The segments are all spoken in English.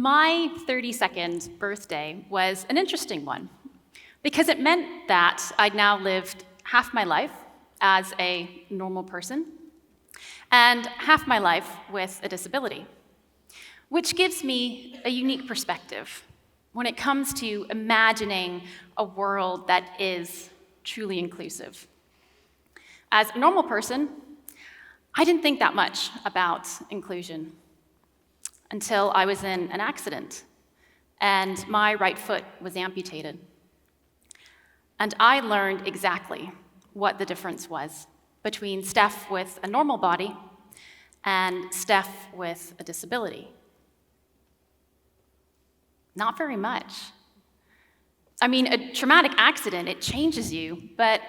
My 32nd birthday was an interesting one because it meant that I'd now lived half my life as a normal person and half my life with a disability, which gives me a unique perspective when it comes to imagining a world that is truly inclusive. As a normal person, I didn't think that much about inclusion until I was in an accident and my right foot was amputated. And I learned exactly what the difference was between Steph with a normal body and Steph with a disability. Not very much. I mean, a traumatic accident, it changes you, but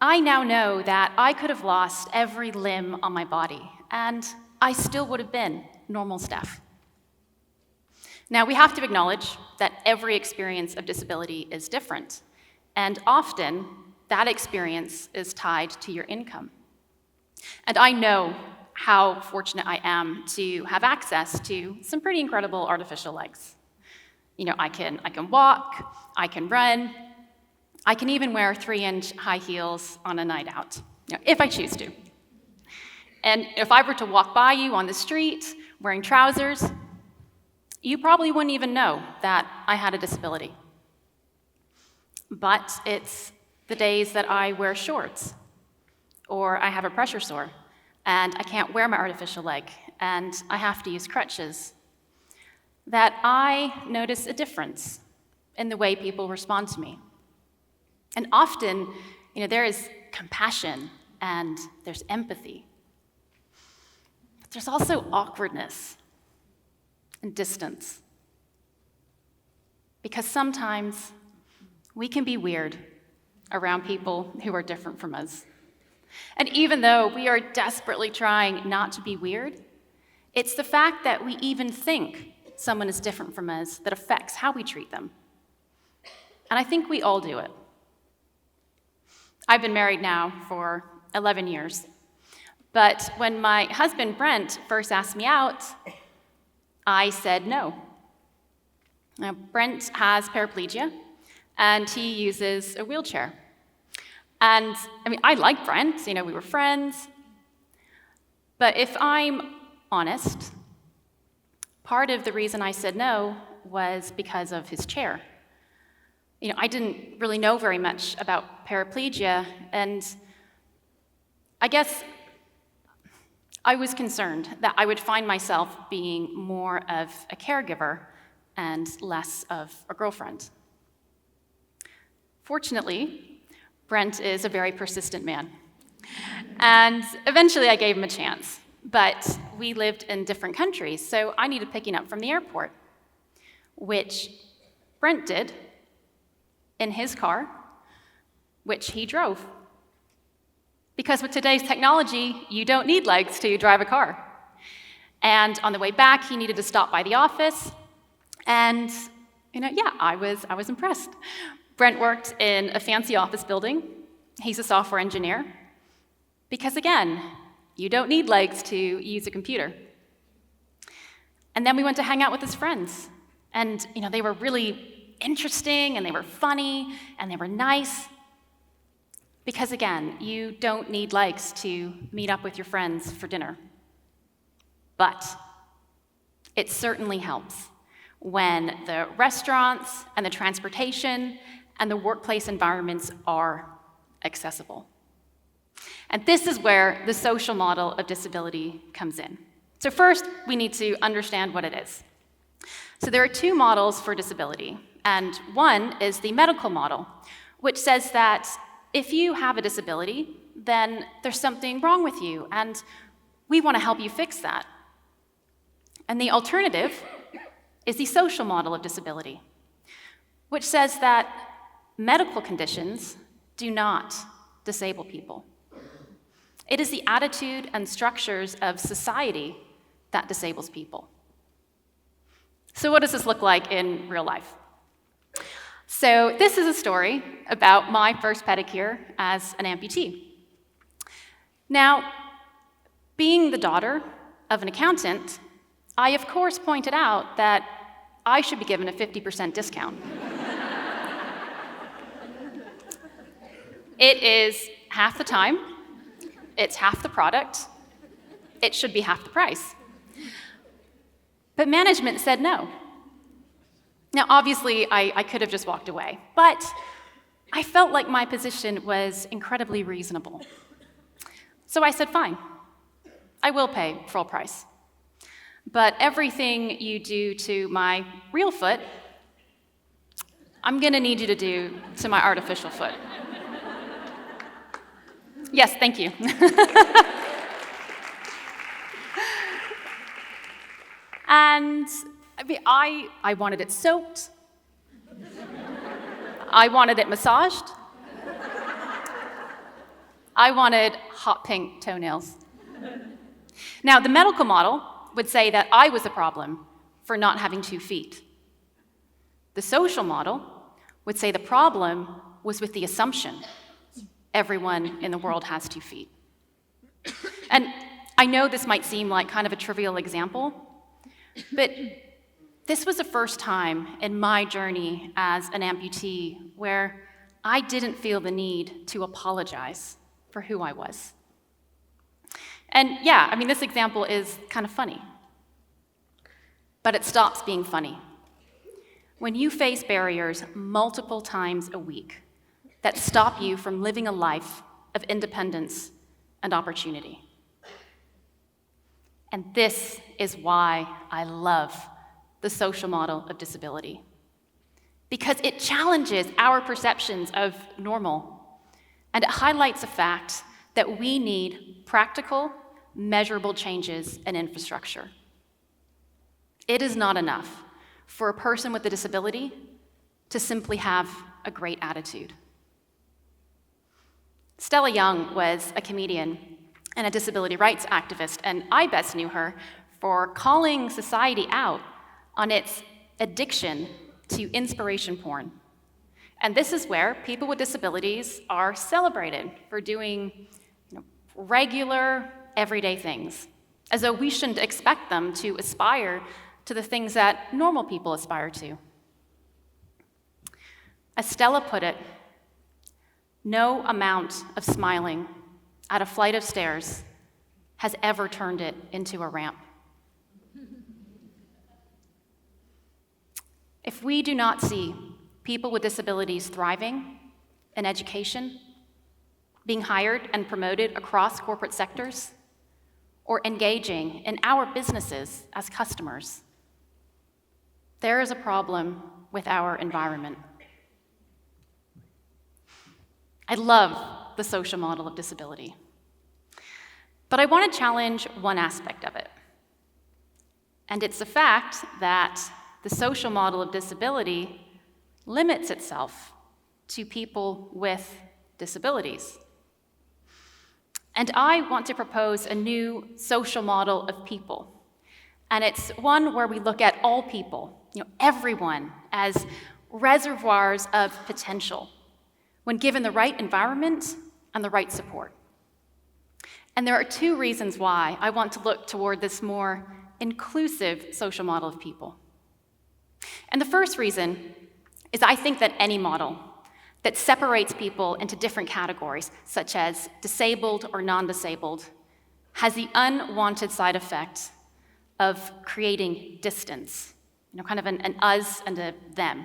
I now know that I could have lost every limb on my body, and I still would have been normal Steph. Now, we have to acknowledge that every experience of disability is different, and often that experience is tied to your income. And I know how fortunate I am to have access to some pretty incredible artificial legs. You know, I can walk, I can run, I can even wear 3-inch high heels on a night out, if I choose to. And if I were to walk by you on the street wearing trousers, you probably wouldn't even know that I had a disability. But it's the days that I wear shorts, or I have a pressure sore, and I can't wear my artificial leg, and I have to use crutches, that I notice a difference in the way people respond to me. And often, there is compassion and there's empathy. But there's also awkwardness and distance. Because sometimes we can be weird around people who are different from us. And even though we are desperately trying not to be weird, it's the fact that we even think someone is different from us that affects how we treat them. And I think we all do it. I've been married now for 11 years. But when my husband, Brent, first asked me out, I said no. Now, Brent has paraplegia, and he uses a wheelchair. And, I like Brent, we were friends. But if I'm honest, part of the reason I said no was because of his chair. I didn't really know very much about paraplegia, and I guess I was concerned that I would find myself being more of a caregiver and less of a girlfriend. Fortunately, Brent is a very persistent man, and eventually I gave him a chance, but we lived in different countries, so I needed picking up from the airport, which Brent did in his car, which he drove. Because with today's technology, you don't need legs to drive a car. And on the way back, he needed to stop by the office, and I was impressed. Brent worked in a fancy office building. He's a software engineer. Because again, you don't need legs to use a computer. And then we went to hang out with his friends, and they were really interesting, and they were funny, and they were nice. Because again, you don't need legs to meet up with your friends for dinner. But it certainly helps when the restaurants and the transportation and the workplace environments are accessible. And this is where the social model of disability comes in. So first, we need to understand what it is. So there are two models for disability. And one is the medical model, which says that if you have a disability, then there's something wrong with you, and we want to help you fix that. And the alternative is the social model of disability, which says that medical conditions do not disable people. It is the attitude and structures of society that disables people. So what does this look like in real life? So this is a story about my first pedicure as an amputee. Now, being the daughter of an accountant, I, of course, pointed out that I should be given a 50% discount. It is half the time, it's half the product, it should be half the price. But management said no. Now, obviously, I could have just walked away, but I felt like my position was incredibly reasonable. So I said, fine, I will pay full price. But everything you do to my real foot, I'm gonna need you to do to my artificial foot. Yes, thank you. And I wanted it soaked. I wanted it massaged. I wanted hot pink toenails. Now, the medical model would say that I was the problem for not having 2 feet. The social model would say the problem was with the assumption everyone in the world has 2 feet. And I know this might seem like kind of a trivial example, but this was the first time in my journey as an amputee where I didn't feel the need to apologize for who I was. And yeah, this example is kind of funny, but it stops being funny when you face barriers multiple times a week that stop you from living a life of independence and opportunity. And this is why I love the social model of disability, because it challenges our perceptions of normal, and it highlights the fact that we need practical, measurable changes in infrastructure. It is not enough for a person with a disability to simply have a great attitude. Stella Young was a comedian and a disability rights activist, and I best knew her for calling society out on its addiction to inspiration porn. And this is where people with disabilities are celebrated for doing regular, everyday things, as though we shouldn't expect them to aspire to the things that normal people aspire to. As Stella put it, no amount of smiling at a flight of stairs has ever turned it into a ramp. If we do not see people with disabilities thriving in education, being hired and promoted across corporate sectors, or engaging in our businesses as customers, there is a problem with our environment. I love the social model of disability, but I want to challenge one aspect of it. And it's the fact that the social model of disability limits itself to people with disabilities. And I want to propose a new social model of people. And it's one where we look at all people, everyone, as reservoirs of potential when given the right environment and the right support. And there are 2 reasons why I want to look toward this more inclusive social model of people. And the first reason is I think that any model that separates people into different categories, such as disabled or non-disabled, has the unwanted side effect of creating distance, kind of an us and a them.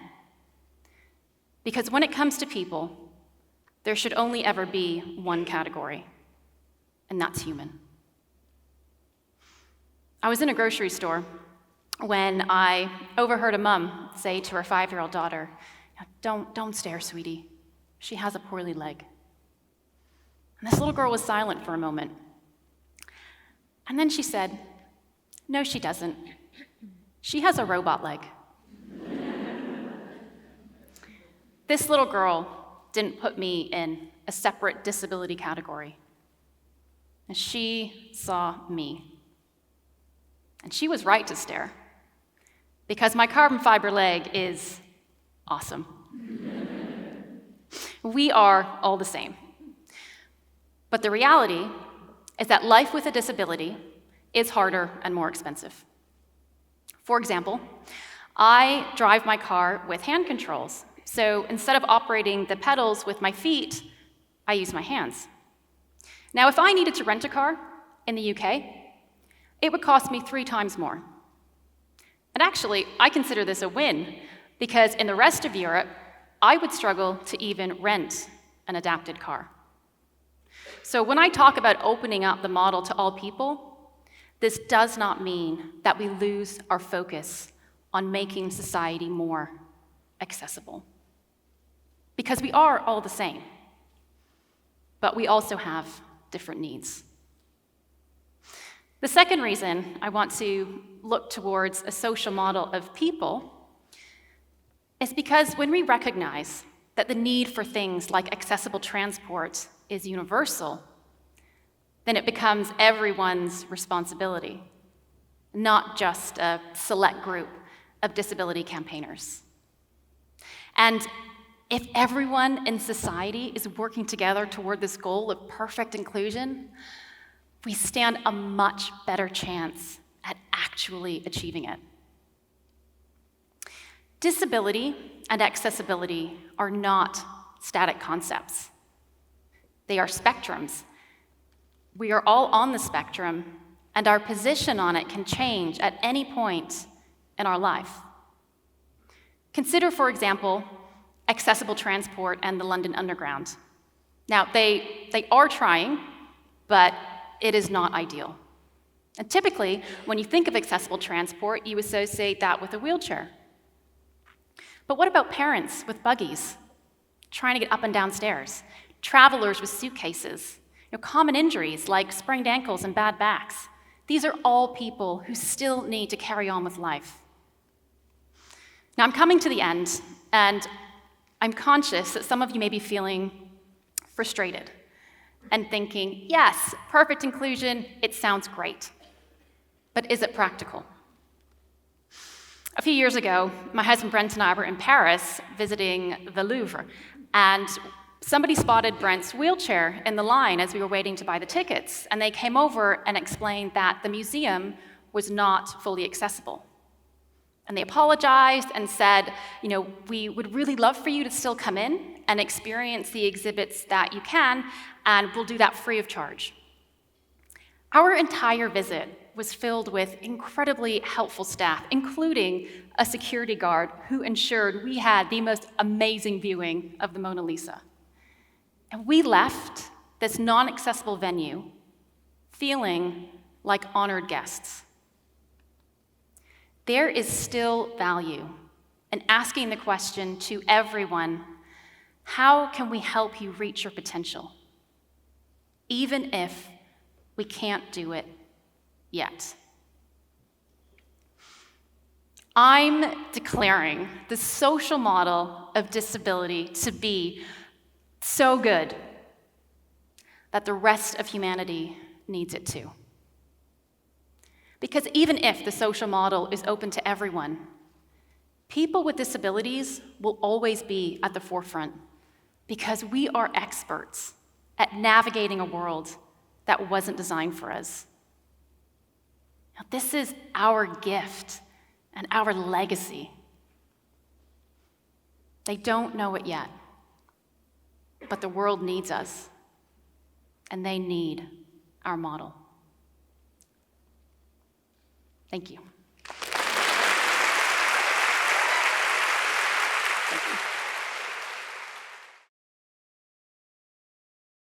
Because when it comes to people, there should only ever be one category, and that's human. I was in a grocery store when I overheard a mom say to her 5-year-old daughter, Don't stare, sweetie. She has a poorly leg. And this little girl was silent for a moment. And then she said, No, she doesn't. She has a robot leg. This little girl didn't put me in a separate disability category. And she saw me. And she was right to stare, because my carbon fiber leg is awesome. We are all the same. But the reality is that life with a disability is harder and more expensive. For example, I drive my car with hand controls. So instead of operating the pedals with my feet, I use my hands. Now, if I needed to rent a car in the UK, it would cost me 3 times more. And actually, I consider this a win, because in the rest of Europe, I would struggle to even rent an adapted car. So when I talk about opening up the model to all people, this does not mean that we lose our focus on making society more accessible. Because we are all the same, but we also have different needs. The second reason I want to look towards a social model of people is because when we recognize that the need for things like accessible transport is universal, then it becomes everyone's responsibility, not just a select group of disability campaigners. And if everyone in society is working together toward this goal of perfect inclusion, we stand a much better chance at actually achieving it. Disability and accessibility are not static concepts. They are spectrums. We are all on the spectrum, and our position on it can change at any point in our life. Consider, for example, accessible transport and the London Underground. Now, they are trying, but it is not ideal. And typically, when you think of accessible transport, you associate that with a wheelchair. But what about parents with buggies, trying to get up and down stairs, travelers with suitcases, common injuries like sprained ankles and bad backs? These are all people who still need to carry on with life. Now, I'm coming to the end, and I'm conscious that some of you may be feeling frustrated and thinking, yes, perfect inclusion, it sounds great, but is it practical? A few years ago, my husband Brent and I were in Paris visiting the Louvre, and somebody spotted Brent's wheelchair in the line as we were waiting to buy the tickets, and they came over and explained that the museum was not fully accessible. And they apologized and said, we would really love for you to still come in and experience the exhibits that you can, and we'll do that free of charge. Our entire visit was filled with incredibly helpful staff, including a security guard who ensured we had the most amazing viewing of the Mona Lisa. And we left this non-accessible venue feeling like honored guests. There is still value in asking the question to everyone, how can we help you reach your potential? Even if we can't do it yet. I'm declaring the social model of disability to be so good that the rest of humanity needs it too. Because even if the social model is open to everyone, people with disabilities will always be at the forefront because we are experts at navigating a world that wasn't designed for us. Now, this is our gift and our legacy. They don't know it yet, but the world needs us, and they need our model. Thank you. Thank you.